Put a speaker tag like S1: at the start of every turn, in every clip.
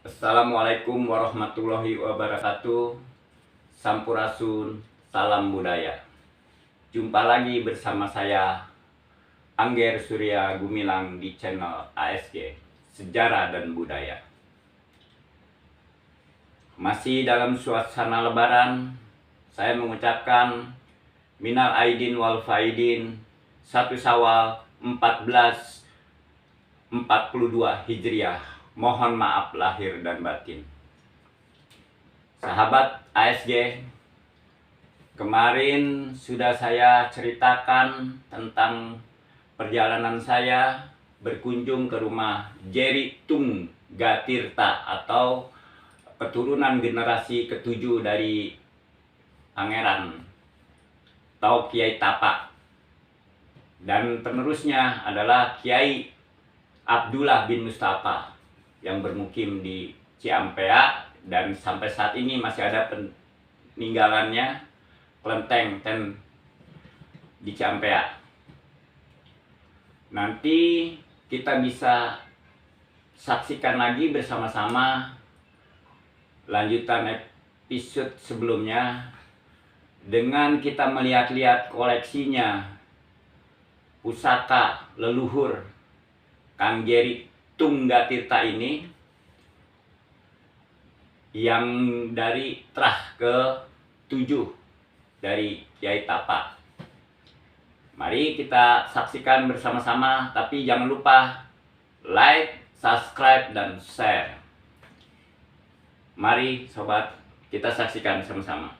S1: Assalamualaikum warahmatullahi wabarakatuh. Sampurasun, salam budaya. Jumpa lagi bersama saya Angger Surya Gumilang di channel ASG Sejarah dan Budaya. Masih dalam suasana lebaran, saya mengucapkan minal aidin wal faidin 1 Syawal 1442 Hijriah. Mohon maaf lahir dan batin. Sahabat ASG, kemarin sudah saya ceritakan tentang perjalanan saya berkunjung ke rumah Jerry Tunggatirta atau keturunan generasi ketujuh dari Pangeran atau Kiai Tapa, dan penerusnya adalah Kiai Abdullah bin Mustafa yang bermukim di Ciampea, dan sampai saat ini masih ada peninggalannya, kelenteng di Ciampea. Nanti kita bisa saksikan lagi bersama-sama lanjutan episode sebelumnya dengan kita melihat-lihat koleksinya pusaka leluhur Kang Jerry Tunggatirta ini yang dari terah ke-7 dari Kiai Tapa. Mari kita saksikan bersama-sama, tapi jangan lupa like, subscribe, dan share. Mari sobat, kita saksikan sama-sama.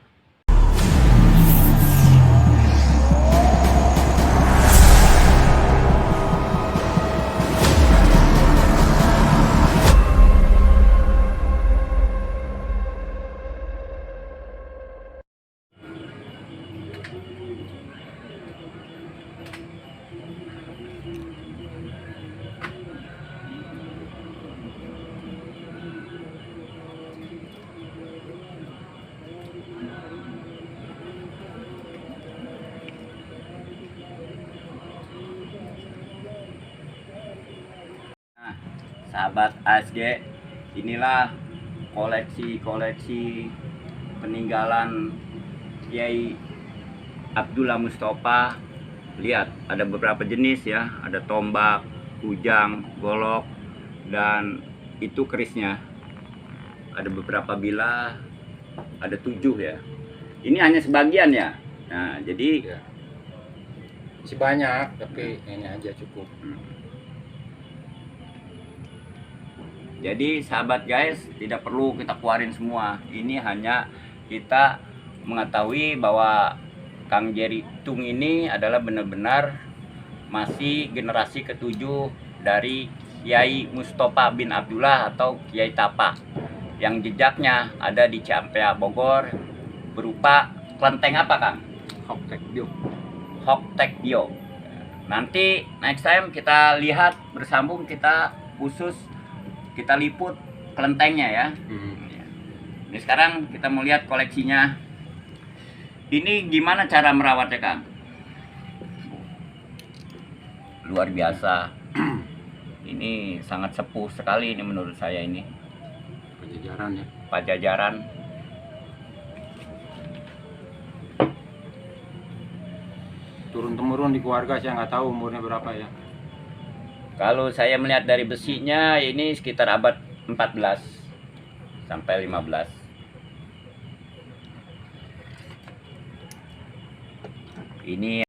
S1: Sahabat ASG, inilah koleksi peninggalan Kiai Abdullah Mustafa. Lihat, ada beberapa jenis ya, ada tombak, kujang, golok, dan itu kerisnya. Ada beberapa bilah, ada 7 ya. Ini hanya sebagian ya. Nah, jadi
S2: masih banyak, tapi ini aja cukup.
S1: Jadi sahabat guys, tidak perlu kita keluarin semua. Ini hanya kita mengetahui bahwa Kang Jerry Tung ini adalah benar-benar masih generasi ke-7 dari Kiai Mustafa bin Abdullah atau Kiai Tapa, yang jejaknya ada di Ciampea, Bogor, berupa kelenteng apa Kang? Hoktek Bio. Nanti next time kita lihat bersambung, kita khusus kita liput kelentengnya ya. Ini sekarang kita mau lihat koleksinya. Ini gimana cara merawatnya Kang? Luar biasa. Ini sangat sepuh sekali ini menurut saya ini.
S2: Pajajaran ya.
S1: Pajajaran.
S2: Turun-temurun di keluarga, saya nggak tahu umurnya berapa ya.
S1: Kalau saya melihat dari besinya ini sekitar abad 14 sampai 15. Ini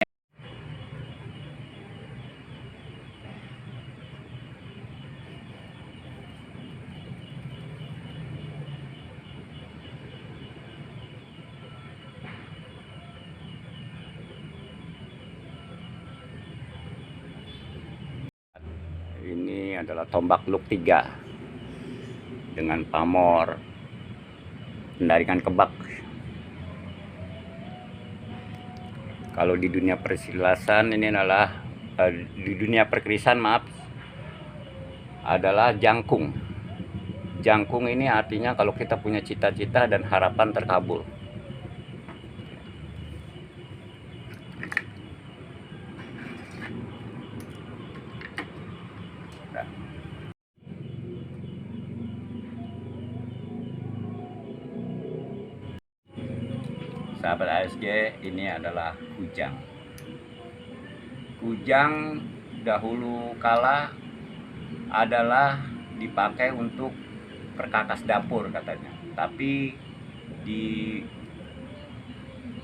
S1: adalah tombak luk 3 dengan pamor pendaringan kebak. Kalau di dunia persilasan ini adalah di dunia perkerisan adalah jangkung. Jangkung ini artinya kalau kita punya cita-cita dan harapan terkabul. sahabat ASG, ini adalah kujang. Kujang dahulu kala adalah dipakai untuk perkakas dapur katanya. Tapi di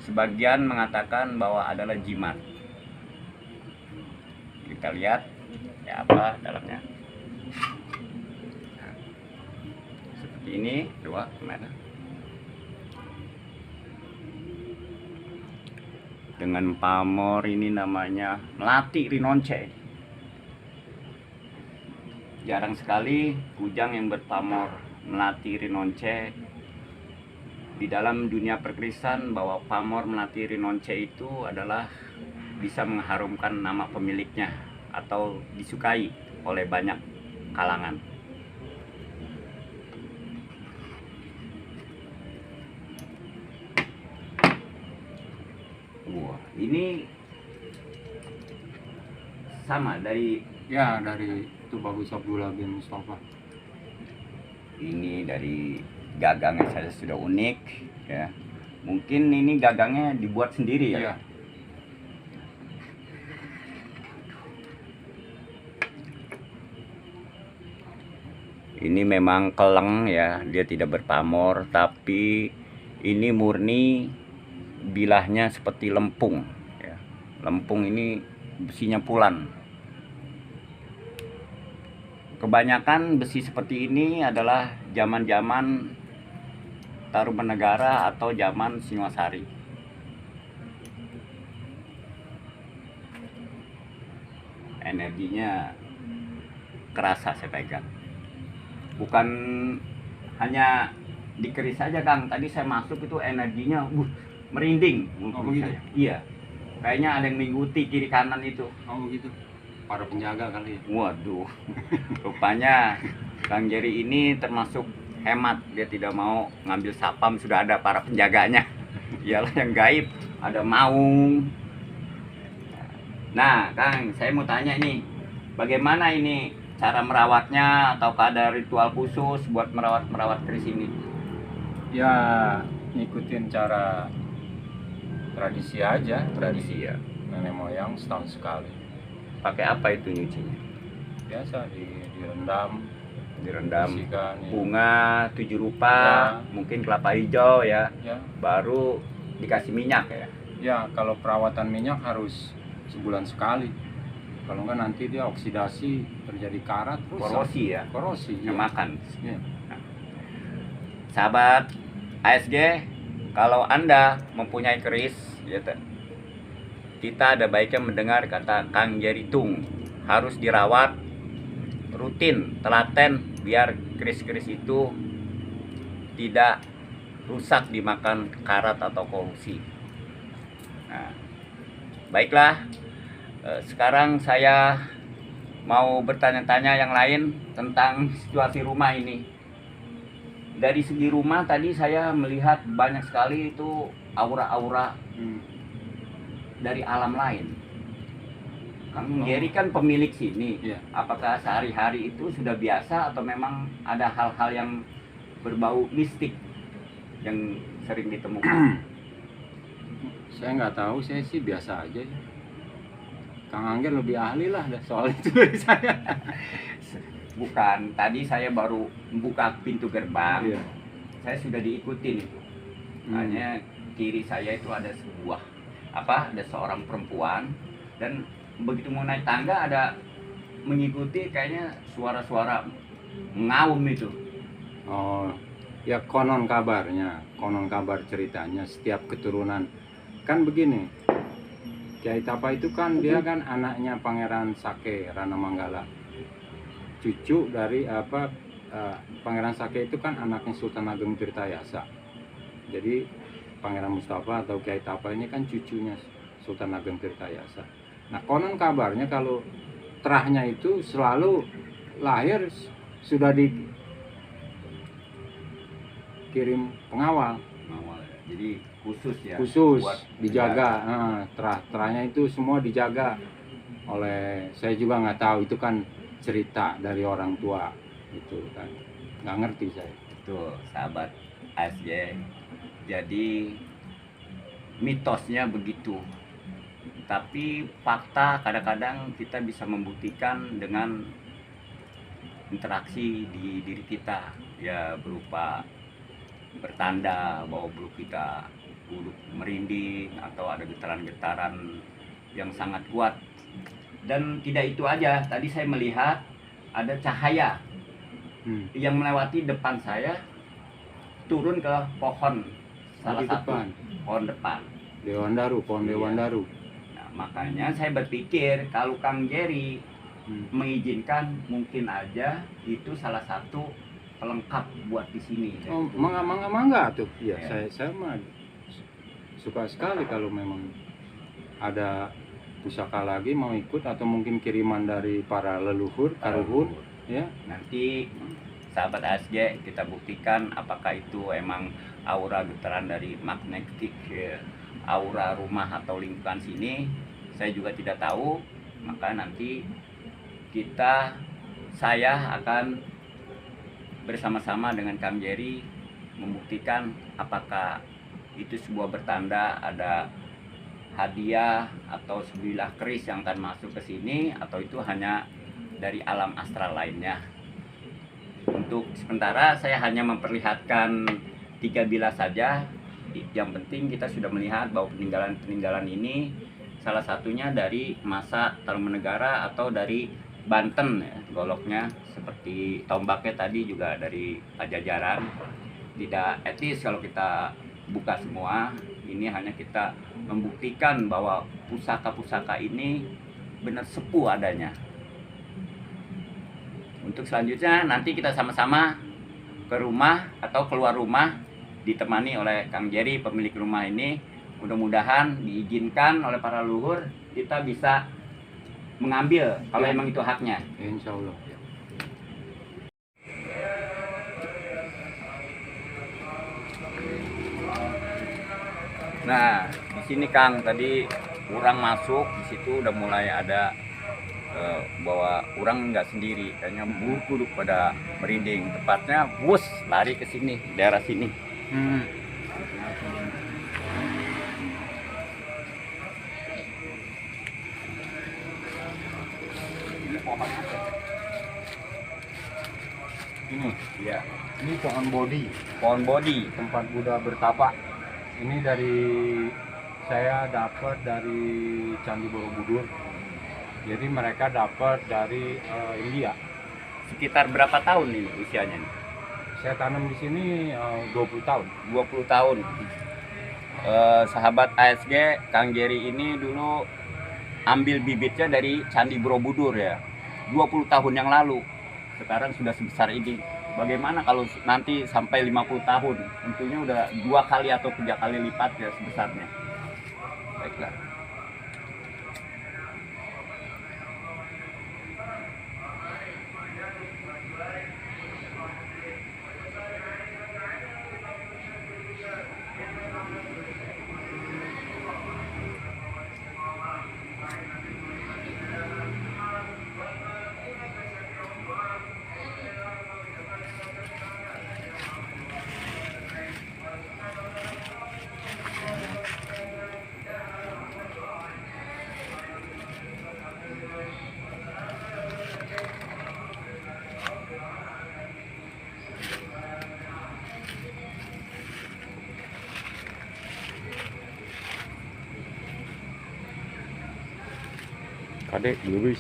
S1: sebagian mengatakan bahwa adalah jimat. Kita lihat ya apa dalamnya. Nah, seperti ini, dua mana? Dengan pamor ini namanya melati rinonce. Jarang sekali kujang yang berpamor melati rinonce. Di dalam dunia perkrisan bahwa pamor melati rinonce itu adalah bisa mengharumkan nama pemiliknya atau disukai oleh banyak kalangan. Wah, ini sama dari
S2: itu Bagus Abdullah bin Mustafa.
S1: ini dari gagangnya saja sudah unik ya. Mungkin ini gagangnya dibuat sendiri ya.
S2: Iya.
S1: Ini memang keleng ya, dia tidak berpamor, tapi ini murni bilahnya seperti lempung ya. Lempung ini besinya pulan. Kebanyakan besi seperti ini adalah zaman-zaman Tarumanegara atau zaman Singosari. Energinya kerasa saya pegang. Bukan hanya dikeris saja Kang, tadi saya masuk itu energinya merinding.
S2: Oh, begitu?
S1: Iya, kayaknya ada yang mengikuti kiri kanan itu.
S2: Oh begitu. Para penjaga kali.
S1: Waduh, rupanya Kang Jerry ini termasuk hemat, dia tidak mau ngambil sapam, sudah ada para penjaganya. Iyalah yang gaib, ada maung. Nah Kang, saya mau tanya ini, bagaimana ini cara merawatnya, atau ada ritual khusus buat merawat keris ini?
S2: Ya ngikutin cara tradisi aja,
S1: Tradisi ya.
S2: nenek moyang setahun sekali.
S1: Pakai apa itu nyucinya?
S2: Biasa direndam,
S1: Direndam
S2: bersihkan, ya.
S1: bunga 7 rupa,
S2: Ya.
S1: mungkin kelapa hijau ya,
S2: Ya,
S1: baru dikasih minyak ya.
S2: ya kalau perawatan minyak harus sebulan sekali. Kalau enggak nanti dia oksidasi, terjadi karat, rusak.
S1: Korosi ya,
S2: Korosi.
S1: yang
S2: Iya.
S1: makan.
S2: Iya.
S1: Sahabat ASG, kalau Anda mempunyai keris, ya, kita ada baiknya mendengar kata Kang Jerry Tung. Harus dirawat rutin, telaten, biar keris-keris itu tidak rusak dimakan karat atau kolusi. Nah, baiklah, sekarang saya mau bertanya-tanya yang lain tentang situasi rumah ini. Dari segi rumah tadi saya melihat banyak sekali itu aura-aura dari alam lain. Kang Jerry kan pemilik sini.
S2: Iya.
S1: Apakah sehari-hari itu sudah biasa atau memang ada hal-hal yang berbau mistik yang sering ditemukan?
S2: Saya nggak tahu, saya sih biasa aja. Kang Angger lebih ahli lah soal itu dari saya.
S1: Bukan, tadi saya baru membuka pintu gerbang.
S2: Iya.
S1: Saya sudah diikutin itu. Hanya kiri saya itu ada ada seorang perempuan, dan begitu mau naik tangga ada mengikuti kayaknya suara-suara ngaum itu.
S2: Oh, ya konon kabar ceritanya setiap keturunan kan begini. Kiai Tapa itu kan dia kan anaknya Pangeran Sake Rana Manggala. Cucu dari Pangeran Sake itu kan anaknya Sultan Ageng Tirtayasa. Jadi Pangeran Mustafa atau Kiai Tapa ini kan cucunya Sultan Ageng Tirtayasa. Nah, konon kabarnya kalau terahnya itu selalu lahir sudah dikirim pengawal.
S1: Jadi khusus ya.
S2: Khusus
S1: buat
S2: dijaga. Terahnya itu semua dijaga oleh, saya juga nggak tahu, itu kan cerita dari orang tua itu kan, nggak ngerti saya.
S1: Tuh sahabat ASG, jadi mitosnya begitu. Tapi fakta kadang-kadang kita bisa membuktikan dengan interaksi di diri kita, ya berupa bertanda bahwa bulu kita kuduk merinding atau ada getaran-getaran yang sangat kuat. Dan tidak itu aja, tadi saya melihat ada cahaya yang melewati depan saya, turun ke pohon, salah
S2: Di
S1: satu
S2: depan.
S1: pohon depan.
S2: Pohon
S1: Iya.
S2: Dewandaru.
S1: Nah, makanya saya berpikir kalau Kang Jerry mengizinkan, mungkin aja itu salah satu pelengkap buat di sini.
S2: Oh, mangga tuh. Iya,
S1: Ya.
S2: saya mah suka sekali kalau memang ada pusaka lagi mau ikut atau mungkin kiriman dari para leluhur, karuhur, ya.
S1: Nanti sahabat ASG kita buktikan apakah itu emang aura getaran dari magnetik, ya, aura rumah atau lingkungan sini. Saya juga tidak tahu, maka nanti saya akan bersama-sama dengan Kang Jerry membuktikan apakah itu sebuah bertanda ada hadiah atau sebilah keris yang akan masuk ke sini, atau itu hanya dari alam astral lainnya. Untuk sementara saya hanya memperlihatkan 3 bilah saja. Yang penting kita sudah melihat bahwa peninggalan-peninggalan ini salah satunya dari masa Tarumanegara atau dari Banten, ya, goloknya seperti tombaknya tadi juga dari Pajajaran. Tidak etis kalau kita buka semua. Ini hanya kita membuktikan bahwa pusaka-pusaka ini benar sepuh adanya. Untuk selanjutnya nanti kita sama-sama ke rumah atau keluar rumah ditemani oleh Kang Jerry, pemilik rumah ini. Mudah-mudahan diizinkan oleh para leluhur kita bisa mengambil kalau emang itu haknya.
S2: Insya Allah.
S1: Nah, di sini Kang tadi orang masuk, di situ udah mulai ada bahwa orang nggak sendiri, kayaknya kuduk pada merinding. Tepatnya bus lari ke sini, daerah sini. Ini pohon apa?
S2: Ini,
S1: Iya,
S2: ini pohon Bodhi,
S1: pohon bodi.
S2: tempat Buddha bertapa. Ini saya dapat dari Candi Borobudur. Jadi mereka dapat dari India.
S1: Sekitar berapa tahun ini usianya?
S2: Saya tanam di sini 20 tahun.
S1: 20 tahun. Sahabat ASG, Kang Jerry ini dulu ambil bibitnya dari Candi Borobudur, ya. 20 tahun yang lalu. Sekarang sudah sebesar ini. Bagaimana kalau nanti sampai 50 tahun? Tentunya udah 2 kali atau 3 kali lipat ya sebesarnya. Baiklah.
S2: Kadek lurus.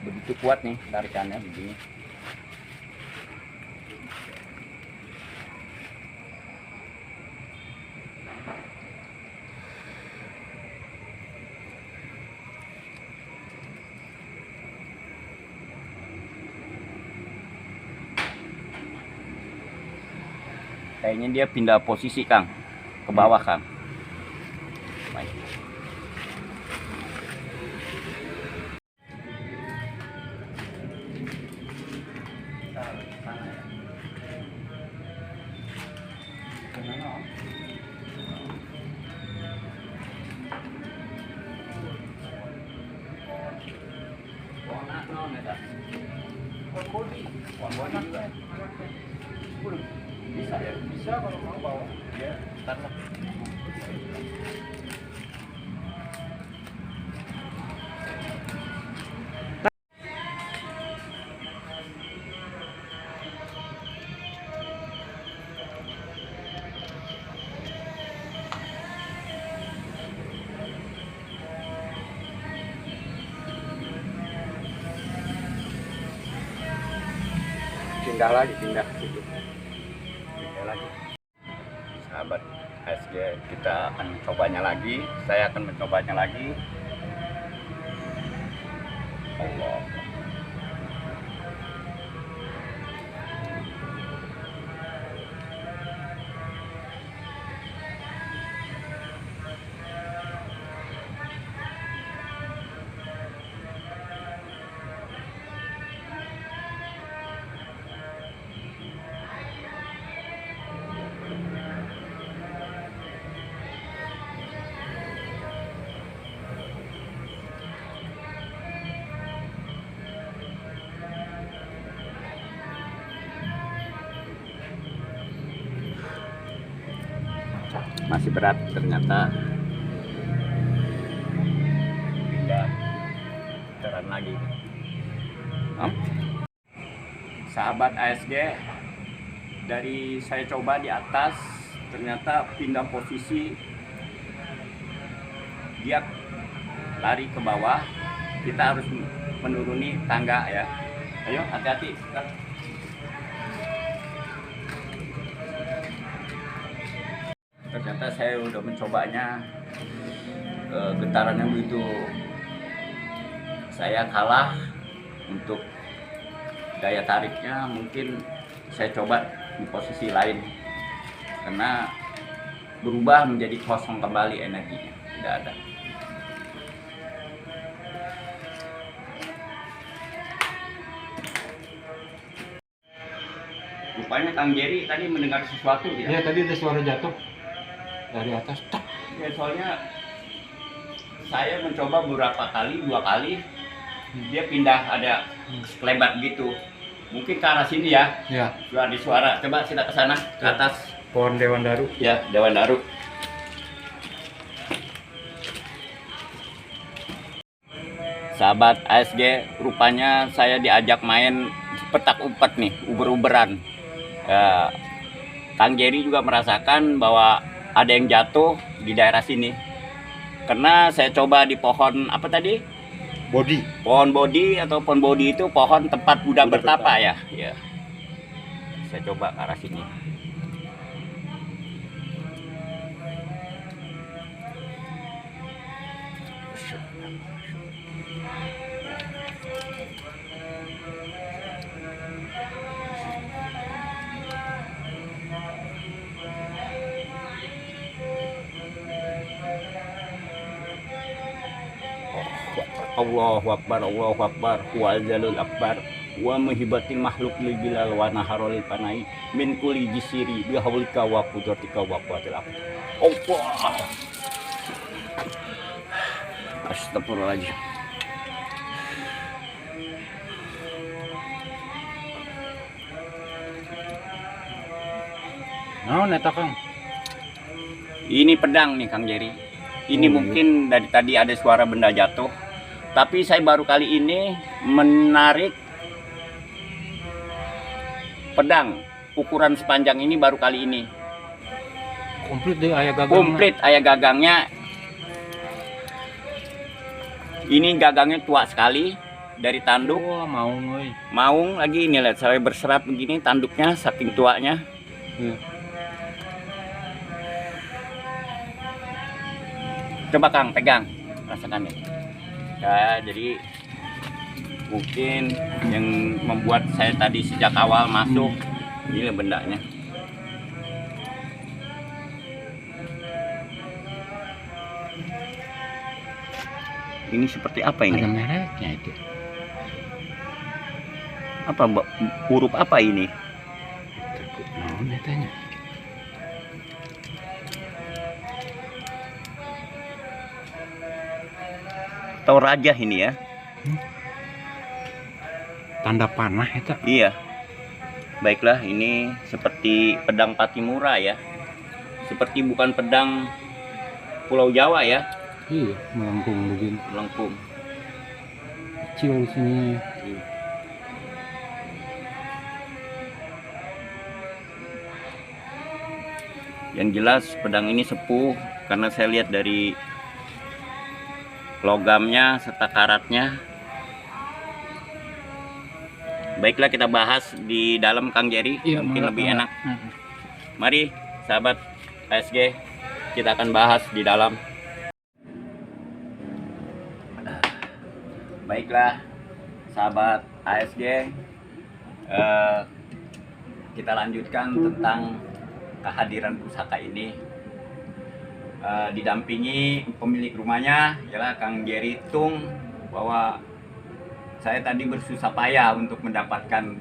S1: Begitu kuat nih tarikannya begini. Kayaknya dia pindah posisi Kang, ke bawah Kang. Baik. Pohon juga. Bisa ya? Bisa kalau mau bawa. Ya, ntar lah. Pindah lagi, pindah ke situ. Pindah lagi. Sahabat ASG, kita akan mencobanya lagi. Saya akan mencobanya lagi. Allah. Masih berat ternyata. Pindah putaran lagi. Sahabat ASG, dari saya coba di atas ternyata pindah posisi, dia lari ke bawah. Kita harus menuruni tangga ya. Ayo hati-hati. Ternyata saya udah mencobanya, getarannya begitu, saya kalah untuk daya tariknya. Mungkin saya coba di posisi lain karena berubah menjadi kosong kembali, energinya tidak ada. Rupanya Kang Jerry tadi mendengar sesuatu ya?
S2: Ya tadi ada suara jatuh dari atas. Tak.
S1: Ya, soalnya saya mencoba beberapa kali, 2 kali, dia pindah ada sekelebat gitu. Mungkin ke arah sini ya.
S2: Ya.
S1: Suara di suara. Coba kita ke sana, ke atas.
S2: Pohon Dewan Daru.
S1: Ya, Dewan Daru. Sahabat ASG, rupanya saya diajak main petak umpet nih, uber-uberan. Ya, Kang Jerry juga merasakan bahwa ada yang jatuh di daerah sini. Karena saya coba di pohon apa tadi?
S2: Bodi.
S1: Pohon bodi atau pohon bodi itu pohon tempat Buddha bertapa ya. Ya. Saya coba ke arah sini. Allahu Akbar, Allahu Akbar, wa jalul akbar, wa muhibatil makhluk lil bilal wa naharul panai min kulli jisiri bi haulika wa qudratika wa quwwatil abd. Allah. Astagfirullahaladzim.
S2: Nah, neta Kang.
S1: Ini pedang nih Kang Jerry. Ini mungkin dari tadi ada suara benda jatuh. Tapi saya baru kali ini menarik pedang ukuran sepanjang ini baru kali ini.
S2: Komplit deh ayah gagang.
S1: Komplit ayah gagangnya. Ini gagangnya tua sekali dari tanduk.
S2: Wah, maung euy.
S1: Maung lagi ini lihat saya berserat begini tanduknya saking tuanya.
S2: Ya.
S1: Coba Kang pegang, rasakan nih. Ya, jadi mungkin yang membuat saya tadi sejak awal masuk ini bendanya. Ini seperti apa ini?
S2: Ada mereknya itu.
S1: Apa huruf apa ini?
S2: Nah, netanya.
S1: Atau raja ini ya?
S2: tanda panah eta.
S1: Iya. Baiklah, ini seperti pedang Patimura ya. Seperti bukan pedang Pulau Jawa ya,
S2: Iya, melengkung begini.
S1: melengkung.
S2: Kecil di sini.
S1: Yang jelas pedang ini sepuh karena saya lihat dari logamnya serta karatnya. Baiklah, kita bahas di dalam Kang Jerry, mungkin lebih enak. Mari sahabat ASG, kita akan bahas di dalam. Baiklah sahabat ASG, kita lanjutkan tentang kehadiran pusaka ini. Didampingi pemilik rumahnya ialah Kang Jerry Tung, bahwa saya tadi bersusah payah untuk mendapatkan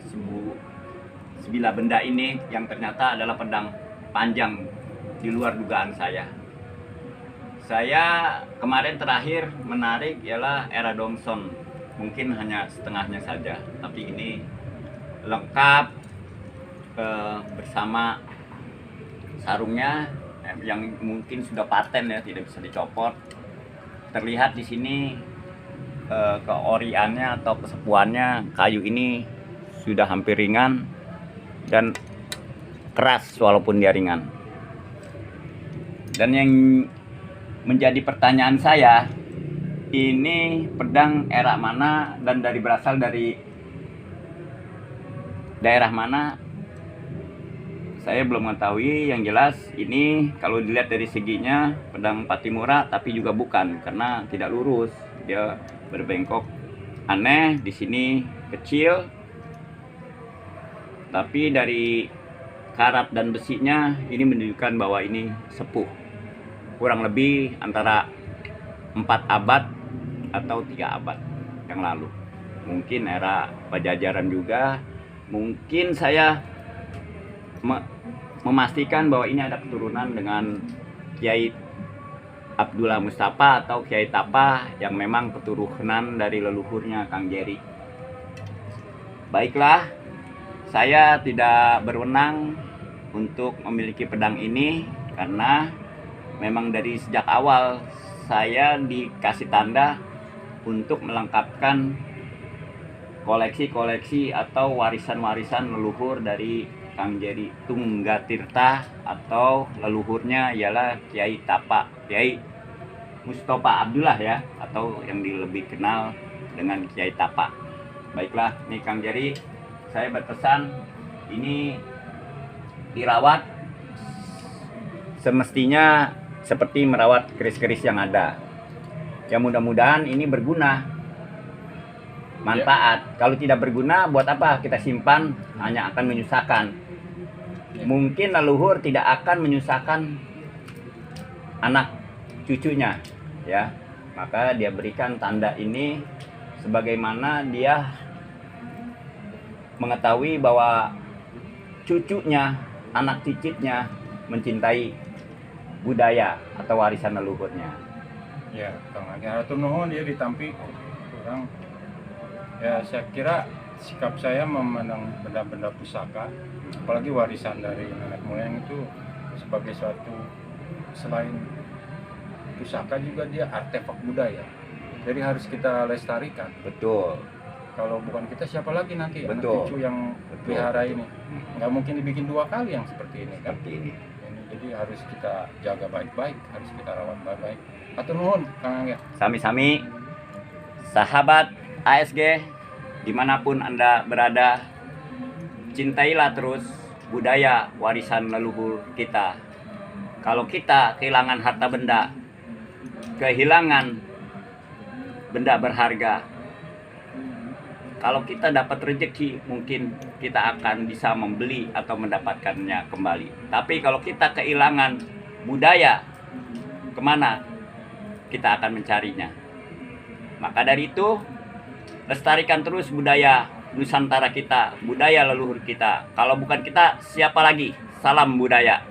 S1: sebilah benda ini yang ternyata adalah pedang panjang di luar dugaan saya. Saya kemarin terakhir menarik ialah era Dongson, mungkin hanya setengahnya saja, tapi ini lengkap bersama sarungnya yang mungkin sudah paten ya, tidak bisa dicopot. Terlihat di sini keoriannya atau kesepuannya, kayu ini sudah hampir ringan dan keras walaupun dia ringan. Dan yang menjadi pertanyaan saya, ini pedang era mana dan berasal dari daerah mana, saya belum mengetahui. Yang jelas ini kalau dilihat dari seginya pedang Patimura, tapi juga bukan, karena tidak lurus, dia berbengkok aneh. Di sini kecil, tapi dari karat dan besinya ini menunjukkan bahwa ini sepuh, kurang lebih antara 4 abad atau 3 abad yang lalu, mungkin era Pajajaran juga. Mungkin saya memastikan bahwa ini ada keturunan dengan Kiai Abdullah Mustafa atau Kiai Tapa, yang memang keturunan dari leluhurnya Kang Jerry. Baiklah, saya tidak berwenang untuk memiliki pedang ini karena memang dari sejak awal saya dikasih tanda untuk melengkapkan koleksi-koleksi atau warisan-warisan leluhur dari Kang Jerry Tunggatirta, atau leluhurnya ialah Kiai Tapa, Kiai Mustafa Abdullah ya, atau yang lebih kenal dengan Kiai Tapa. Baiklah, nih Kang Jerry, saya berpesan ini dirawat semestinya seperti merawat keris-keris yang ada. Ya mudah-mudahan ini berguna, manfaat. Kalau tidak berguna, buat apa kita simpan? Hanya akan menyusahkan. Mungkin leluhur tidak akan menyusahkan anak cucunya, ya. Maka dia berikan tanda ini sebagaimana dia mengetahui bahwa cucunya, anak cicitnya mencintai budaya atau warisan leluhurnya.
S2: Ya, Kang Hatur nuhun dia ditampi kurang. Ya, saya kira sikap saya memandang benda-benda pusaka, apalagi warisan dari nenek moyang, itu sebagai suatu, selain pusaka juga dia artefak budaya. Jadi harus kita lestarikan.
S1: Betul.
S2: Kalau bukan kita, siapa lagi nanti anak
S1: Betul.
S2: cucu yang pelihara ini? Nggak mungkin dibikin 2 kali yang seperti ini kan?
S1: Seperti ini.
S2: Jadi harus kita jaga baik-baik, harus kita rawat baik-baik. Atur nuhun, Kang Angga.
S1: Sami-sami sahabat ASG, dimanapun Anda berada, cintailah terus budaya warisan leluhur kita. Kalau kita kehilangan harta benda, kehilangan benda berharga, kalau kita dapat rezeki, mungkin kita akan bisa membeli atau mendapatkannya kembali. Tapi kalau kita kehilangan budaya, kemana kita akan mencarinya? Maka dari itu, lestarikan terus budaya Nusantara kita, budaya leluhur kita. Kalau bukan kita, siapa lagi? Salam budaya.